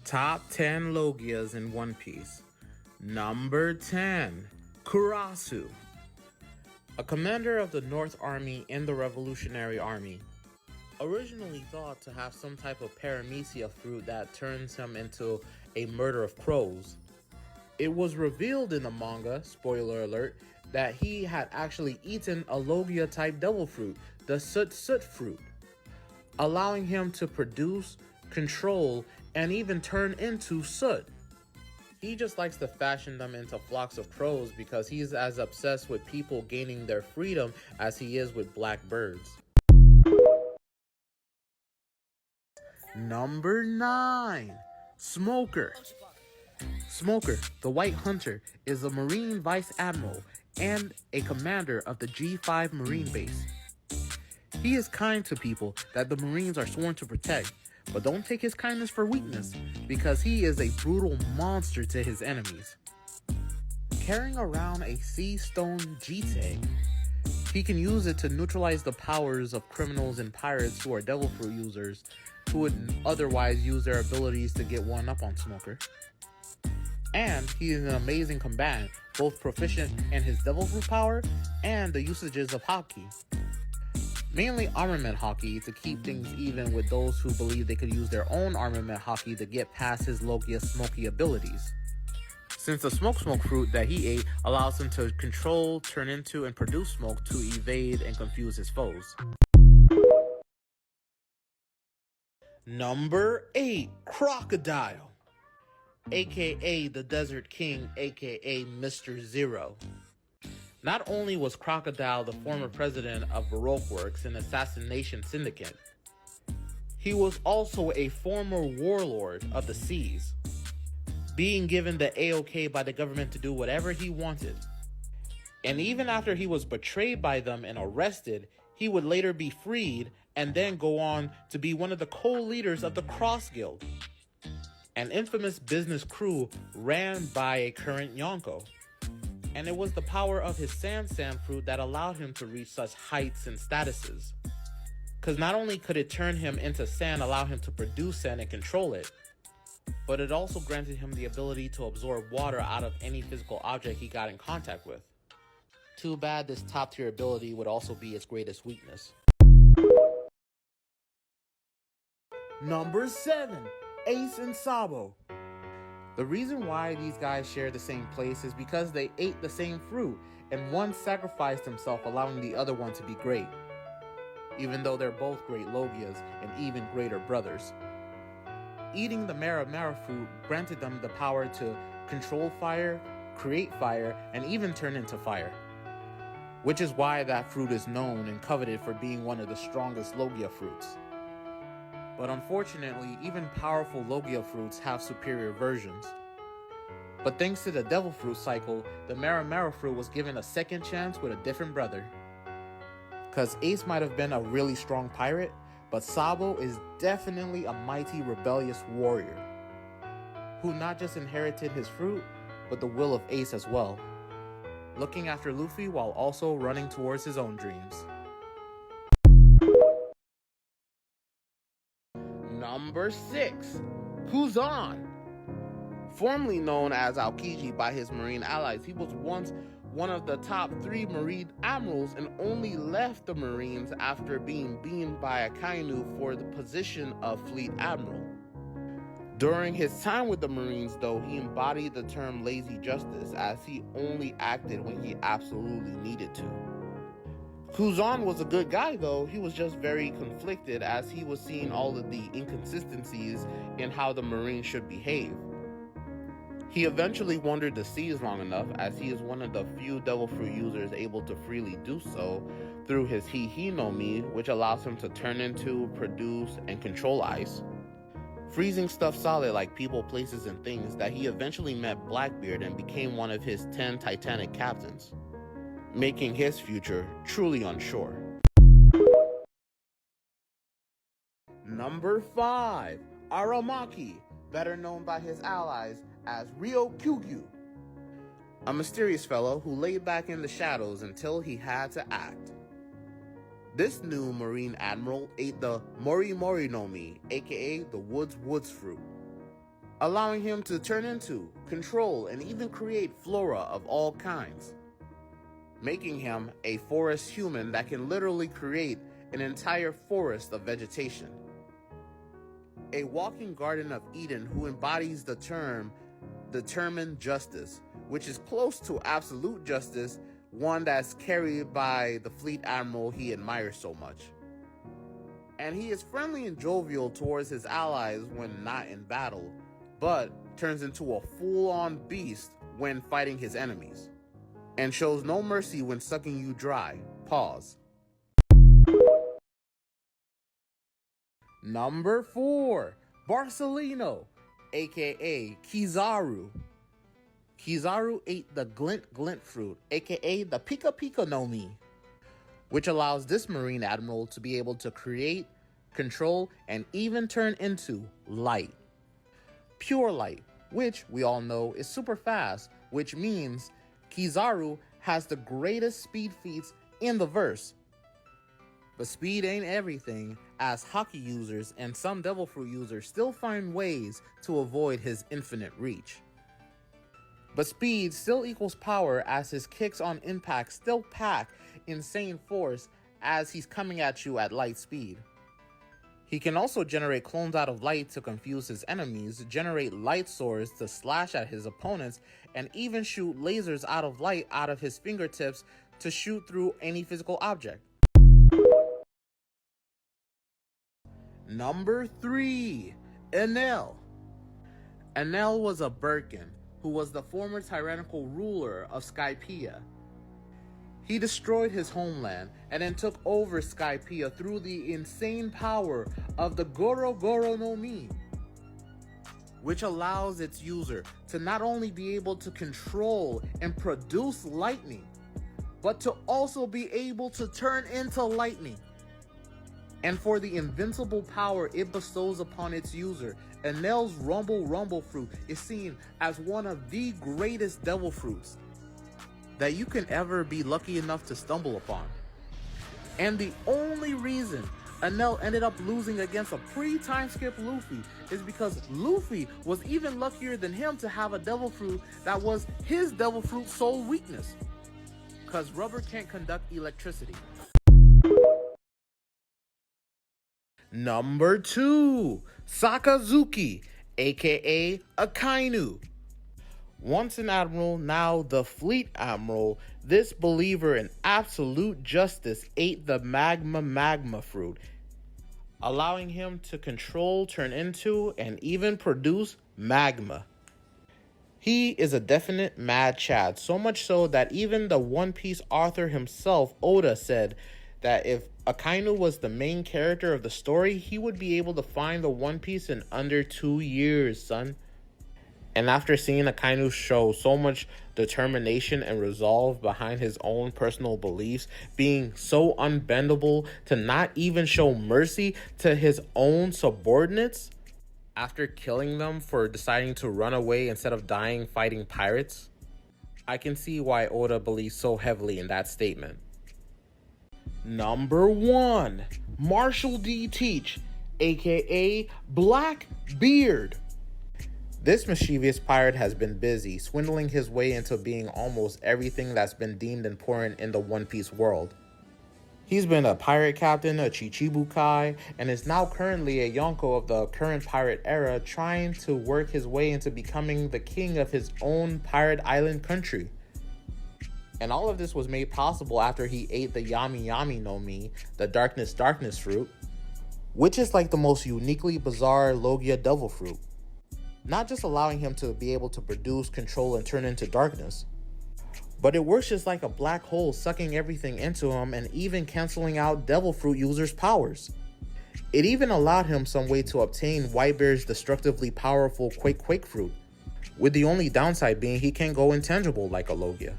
Top 10 Logias in One Piece. Number 10. Kurasu. A commander of the North Army in the Revolutionary Army. Originally thought to have some type of paramecia fruit that turns him into a murder of crows. It was revealed in the manga, spoiler alert, that he had actually eaten a Logia type devil fruit, the Soot Soot fruit, allowing him to produce, control, and even turn into soot. He just likes to fashion them into flocks of crows because he's as obsessed with people gaining their freedom as he is with black birds. Number 9. Smoker. Smoker, the White Hunter, is a Marine Vice Admiral and a commander of the G5 Marine Base. He is kind to people that the Marines are sworn to protect, but don't take his kindness for weakness, because he is a brutal monster to his enemies. Carrying around a Sea Stone G-Tag, he can use it to neutralize the powers of criminals and pirates who are devil fruit users, who would otherwise use their abilities to get one up on Smoker. And he is an amazing combatant, both proficient in his devil fruit power and the usages of hockey. Mainly armament hockey to keep things even with those who believe they could use their own armament hockey to get past his Logia smoky abilities. Since the smoke fruit that he ate allows him to control, turn into, and produce smoke to evade and confuse his foes. Number 8. Crocodile, aka the Desert King, aka Mr. Zero. Not only was Crocodile the former president of Baroque Works, an assassination syndicate, he was also a former warlord of the seas, being given the A-OK by the government to do whatever he wanted. And even after he was betrayed by them and arrested, he would later be freed and then go on to be one of the co-leaders of the Cross Guild, an infamous business crew ran by a current Yonko. And it was the power of his sand fruit that allowed him to reach such heights and statuses. Because not only could it turn him into sand, allow him to produce sand and control it, but it also granted him the ability to absorb water out of any physical object he got in contact with. Too bad this top tier ability would also be its greatest weakness. Number 7. Ace and Sabo. The reason why these guys share the same place is because they ate the same fruit, and one sacrificed himself, allowing the other one to be great, even though they're both great Logias and even greater brothers. Eating the Mara fruit granted them the power to control fire, create fire, and even turn into fire, which is why that fruit is known and coveted for being one of the strongest Logia fruits. But unfortunately, even powerful Logia fruits have superior versions. But thanks to the Devil Fruit cycle, the Mara fruit was given a second chance with a different brother. Cause Ace might have been a really strong pirate, but Sabo is definitely a mighty rebellious warrior, who not just inherited his fruit, but the will of Ace as well, looking after Luffy while also running towards his own dreams. Number 6. Kuzan. Formerly known as Aokiji by his marine allies, he was once one of the top 3 marine admirals and only left the Marines after being beaten by Akainu for the position of fleet admiral. During his time with the Marines, though, he embodied the term lazy justice, as he only acted when he absolutely needed to. Kuzan was a good guy, though. He was just very conflicted as he was seeing all of the inconsistencies in how the Marines should behave. He eventually wandered the seas long enough, as he is one of the few Devil Fruit users able to freely do so through his Hi no Mi, which allows him to turn into, produce, and control ice, freezing stuff solid like people, places, and things, that he eventually met Blackbeard and became one of his 10 Titanic captains, making his future truly unsure. Number 5. Aramaki, better known by his allies as Ryokyugyu, a mysterious fellow who lay back in the shadows until he had to act. This new Marine Admiral ate the Mori no Mi, aka the Woods fruit. allowing him to turn into, control, and even create flora of all kinds, making him a forest human that can literally create an entire forest of vegetation. A walking Garden of Eden who embodies the term determined justice, which is close to absolute justice, one that's carried by the fleet admiral he admires so much. And he is friendly and jovial towards his allies when not in battle, but turns into a full-on beast when fighting his enemies, and shows no mercy when sucking you dry. Pause. Number 4, Barcelino, aka Kizaru. Kizaru ate the glint fruit, aka the Pika Pika no Mi, which allows this Marine Admiral to be able to create, control, and even turn into light. Pure light, which we all know is super fast, which means Kizaru has the greatest speed feats in the verse. But speed ain't everything, as hockey users and some Devil Fruit users still find ways to avoid his infinite reach. But speed still equals power, as his kicks on impact still pack insane force as he's coming at you at light speed. He can also generate clones out of light to confuse his enemies, generate light swords to slash at his opponents, and even shoot lasers out of light out of his fingertips to shoot through any physical object. Number 3, Enel. Enel was a Birkin who was the former tyrannical ruler of Skypiea. He destroyed his homeland and then took over Skypiea through the insane power of the Goro Goro no Mi, which allows its user to not only be able to control and produce lightning, but to also be able to turn into lightning. And for the invincible power it bestows upon its user, Enel's Rumble Fruit is seen as one of the greatest Devil Fruits that you can ever be lucky enough to stumble upon. And the only reason Enel ended up losing against a pre-time skip Luffy is because Luffy was even luckier than him to have a Devil Fruit that was his Devil Fruit sole weakness, because rubber can't conduct electricity. Number 2, Sakazuki, aka Akainu. Once an admiral, now the fleet admiral, this believer in absolute justice ate the magma fruit, allowing him to control, turn into, and even produce magma. He is a definite mad Chad, so much so that even the One Piece author himself, Oda, said that if Akainu was the main character of the story, he would be able to find the One Piece in under 2 years, son. And after seeing Akainu show so much determination and resolve behind his own personal beliefs, being so unbendable to not even show mercy to his own subordinates, after killing them for deciding to run away instead of dying fighting pirates, I can see why Oda believes so heavily in that statement. Number 1, Marshall D. Teach, aka Blackbeard. This mischievous pirate has been busy, swindling his way into being almost everything that's been deemed important in the One Piece world. He's been a pirate captain, a Chichibukai, and is now currently a Yonko of the current pirate era, trying to work his way into becoming the king of his own pirate island country. And all of this was made possible after he ate the Yami Yami no Mi, the Darkness fruit, which is like the most uniquely bizarre Logia devil fruit. Not just allowing him to be able to produce, control, and turn into darkness, but it works just like a black hole, sucking everything into him and even canceling out devil fruit users' powers. It even allowed him some way to obtain Whitebeard's destructively powerful Quake fruit, with the only downside being he can't go intangible like a Logia.